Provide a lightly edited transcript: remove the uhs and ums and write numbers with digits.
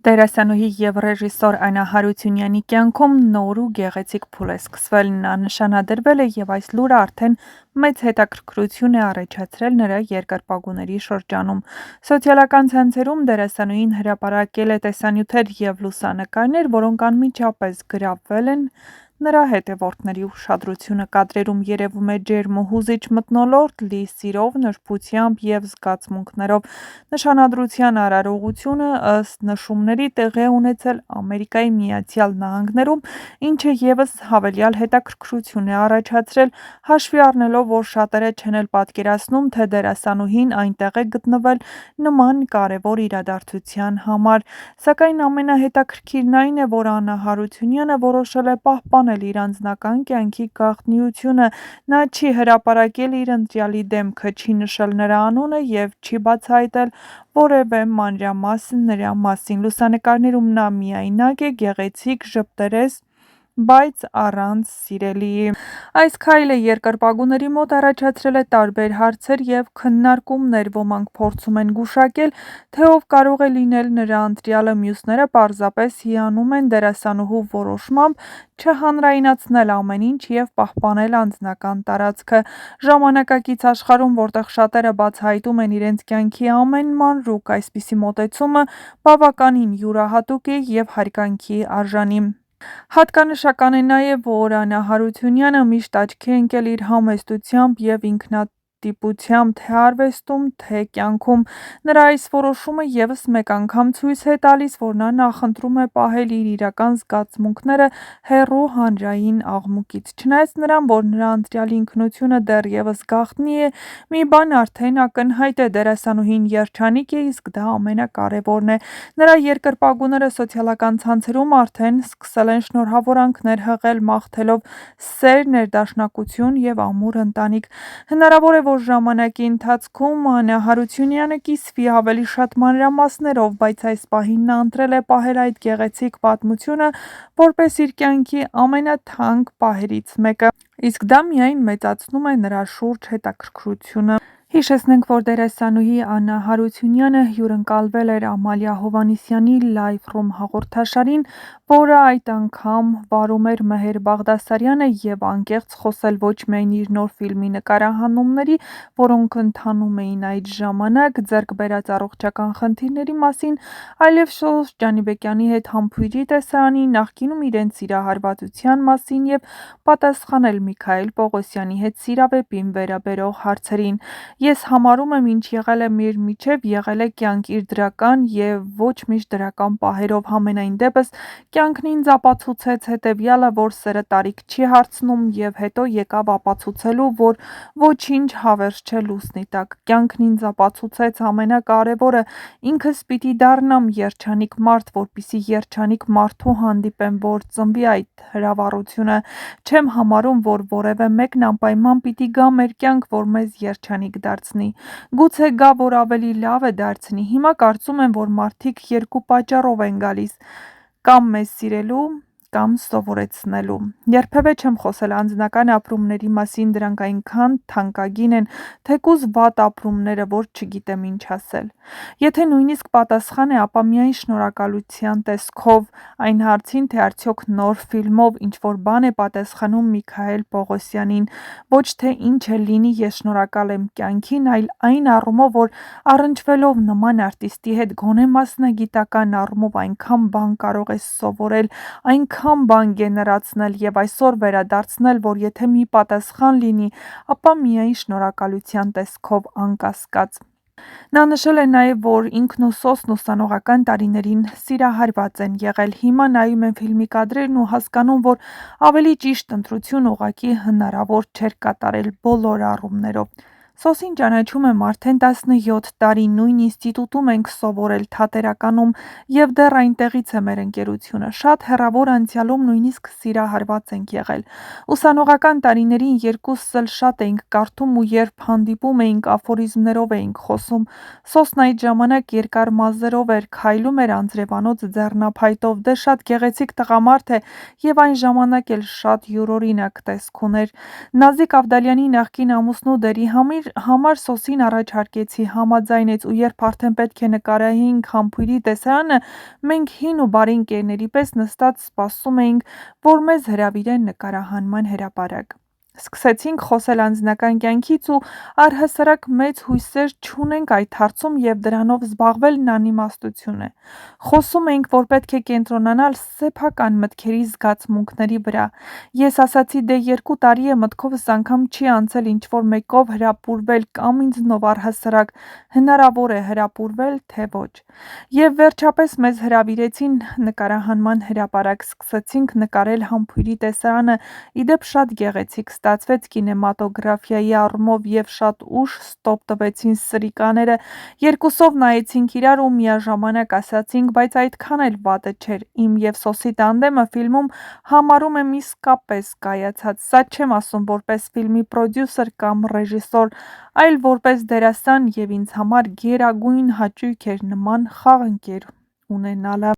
Դերասանուհի և ռեժիսոր Անա Հարությունյանի կյանքում նոր ու գեղեցիկ փուլ է սկսվել: Նա նշանադրվել է և այս լուրը արդեն մեծ հետաքրքրություն է առաջացրել նրա երկրպագուների շրջանում: Սոցիալական ցանցերում դերասանուհին հրապարակել է տեսանյութեր և լուսանկարներ, որոնք անմիջապես գրավվել են նրա հետևորդների ուշադրությունը: Կադրերում երևում է ջերմ ու հուզիչ մթնոլորտ՝ լի սիրով, նրբությամբ և զգացմունքներով: Նշանադրության արարողությունը, ըստ նշումների, տեղի է ունեցել Ամերիկայի Միացյալ Նահանգներում, ինչը ևս հավելյալ հետաքրքրություն է առաջացրել, հաշվի առնելով, որ շատերը չեն էլ պատկերացնում, թե դերասանուհին այնտեղ է գտնվել նման կարևոր իրադարձության համար: Սակայն ամենահետաքրքիրն այն է, որ Անա Հարությունյանը որոշել է պահպանել իր անձնական կյանքի գաղտնիությունը: Նա չի հրապարակել իր ընտրյալի դեմքը, չի նշել նրա անունը և չի բացահայտել որևէ մանրամասն նրա մասին: Լուսանկարներում նա միայնակ է, գեղեցիկ, ժպտերես, բայց առանց սիրելիի: Այս քայլը երկրպագուների մոտ առաջացրել է տարբեր հարցեր և քննարկումներ: Ոմանք փորձում են գուշակել, թե ով կարող է լինել նրա ընտրյալը, մյուսները պարզապես հիանում են դերասանուհու որոշմամբ չհանրայնացնել ամեն ինչ և պահպանել անձնական տարածքը: Ժամանակակից աշխարհում, որտեղ շատերը բացահայտում են իրենց կյանքի ամեն մանրուք, այսպիսի մոտեցումը բավականին յուրահատուկ է և հարգանքի արժանի: Հատկանշական է նաև, որ Անա Հարությունյանը միշտ աչքի է ընկել իր համեստությամբ և ինքնատիպությամբ թե արվեստում, թե կյանքում: Նրա այս որոշումը ևս մեկ անգամ ցույց է տալիս, որ նա նախընտրում է պահել իր իրական զգացմունքները հեռու հանրային աղմուկից: Չնայած նրան, որ նրա ընտրյալի ինքնությունը դեռևս գաղտնի է, մի բան արդեն ակնհայտ է՝ դերասանուհին երջանիկ է, իսկ դա ամենակարևորն է: Նրա երկրպագուները սոցիալական ցանցերում արդեն սկսել են շնորհավորանքներ հղել՝ մաղթելով սեր, ներդաշնակություն և ամուր ընտանիք: Հնարավոր է, որ ժամանակի ընթացքում Անա Հարությունյանը կիսվի ավելի շատ մանրամասներով, բայց այս պահին նա ընտրել է պահել այդ գեղեցիկ պատմությունը որպես իր կյանքի ամենաթանկ պահերից մեկը: Իսկ դա միայն մեծացնում է նրա շուրջ հետաքրքրությունը: Հիշեցնենք, որ դերասանուհի Անա Հարությունյանը հյուրընկալվել էր Ամալիա Հովհաննիսյանի «Լայֆ Ռում» հաղորդաշարին, որը այդ անգամ վարում էր Մեհեր Բաղդասարյանը և անկեղծ խոսել ոչ միայն իր նոր ֆիլմի նկարահանումների, որոնք ընթանում էին այդ ժամանակ, ձեռք բերած առողջական խնդիրների մասին, այլև Սոս Ջանիբեկյանի հետ համբույրի տեսարանի, նախկինում իրենց սիրահարվածության մասին և պատասխանել Միքայել Պողոսյանի հետ սիրավեպին վերաբերող հարցերին: «Ես համարում եմ՝ ինչ եղել է մեր միջև, եղել է կյանք իր դրական և ոչ միշտ դրական պահերով: Համենայնդեպս, կյանքն ինձ ապացուցեց հետևյալը, որ սերը տարիք չի հարցնում և հետո եկավ ապացուցելու, որ ոչինչ հավերժ չէ լուսնի տակ: Կյանքն ինձ ապացուցեց ամենակարևորը՝ ինքս պիտի դառնամ երջանիկ մարդ, որպեսզի երջանիկ մարդու հանդիպեմ, որ ծնվի այդ հրավառությունը: Չեմ համարում, որ որևէ մեկն անպայման պիտի գա մեր կյանք, որ մեզ երջանիկ դարձնի: Գուցե գա, որ ավելի լավ է դարձնի: Հիմա կարծում եմ, որ մարդիկ երկու պատճառով են գալիս՝ կամ մեզ սիրելու, կամ սովորեցնելու: Երբևէ չեմ խոսել անձնական ապրումների մասին, դրանք այնքան թանկագին են, թեկուզ վատ ապրումները, որ չգիտեմ ինչ ասել: Եթե նույնիսկ պատասխան է, ապա միայն շնորհակալության տեսքով այն հարցին, թե արդյոք նոր ֆիլմով ինչ-որ բան է պատասխանում Միքայել Պողոսյանին: Ոչ թե ինչ էլ լինի, ես շնորհակալ եմ կյանքին, այլ այն առումով, որ առնչվելով նման արտիստի հետ, գոնե մասնագիտական առումով այնքան բան կարող ես սովորել, այնքան բան գեներացնել և այսօր վերադարձնել, որ եթե մի պատասխան լինի, ապա միայն շնորհակալության տեսքով, անկասկած: Նա նշել է նաև, որ ինքն ու Սոսն ուսանողական տարիներին սիրահարված են եղել: Հիմա նայում եմ ֆիլմի կադրերն ու հասկանում, որ ավելի ճիշտ ընտրություն ուղղակի հնարավոր չէր կատարել բոլոր առումներով: Սոսին ճանաչում եմ արդեն 17 տարի, նույն ինստիտուտում ենք սովորել, Թատերականում, և դեռ այնտեղից է մեր ընկերությունը: Շատ հեռավոր անցյալում նույնիսկ սիրահարված ենք եղել: Ուսանողական տարիներին երկուսս էլ շատ էինք կարդում ու երբ հանդիպում էինք, աֆորիզմներով էինք խոսում: Սոսն այդ ժամանակ երկար մազերով էր, քայլում էր անձրևանոց ձեռնափայտով: Դե շատ գեղեցիկ տղամարդ է և այն ժամանակ էլ շատ յուրօրինակ տեսք ուներ: Նազիկ Ավդալյանի նախկին ամուսնու Դերի Համիր իր համար սոսին առաջարկեցի, համաձայնեց ու երբ արդեն պետք է նկարեինք համբույրի տեսարանը, մենք հին ու բարի ընկերների պես նստած սպասում էինք, որ մեզ հրավիրեն նկարահանման հրապարակ։ Սկսեցինք խոսել անձնական կյանքից ու առհասարակ մեծ հույսեր չունենք այդ հարցում և դրանով զբաղվելն անիմաստություն է։ Խոսում էինք, որ պետք է կենտրոնանալ սեփական մտքերի զգացմունքների վրա։ Ես ասացի՝ դե 2 տարի է մտքովս անգամ չի անցել ինչ-որ մեկով հրապուրվել կամ ինձնով առհասարակ հնարավոր է հրապուրվել, թե ոչ։ Եվ վերջապես մեզ հրավիրեցին նկարահանման հրապարակ, սկսեցինք նկարել համբույրի տեսարանը, ի դեպ շատ գեղեցիկ ստացվեց կինեմատոգրաֆիայի առումով և շատ ուշ ստոպ տվեցին սրիկաները, երկուսով նայեցինք իրար ու միաժամանակ ասացինք՝ բայց այդքան էլ վատը չէր, իմ և Սոսի տանդեմը ֆիլմում համարում եմ իսկապես կայացած, սա չեմ ասում որպես ֆիլմի պրոդյուսեր կամ ռեժիսոր, այլ որպես դերասան և ինձ համար գերագույն հաճույք էր նման խաղընկեր ունենալը։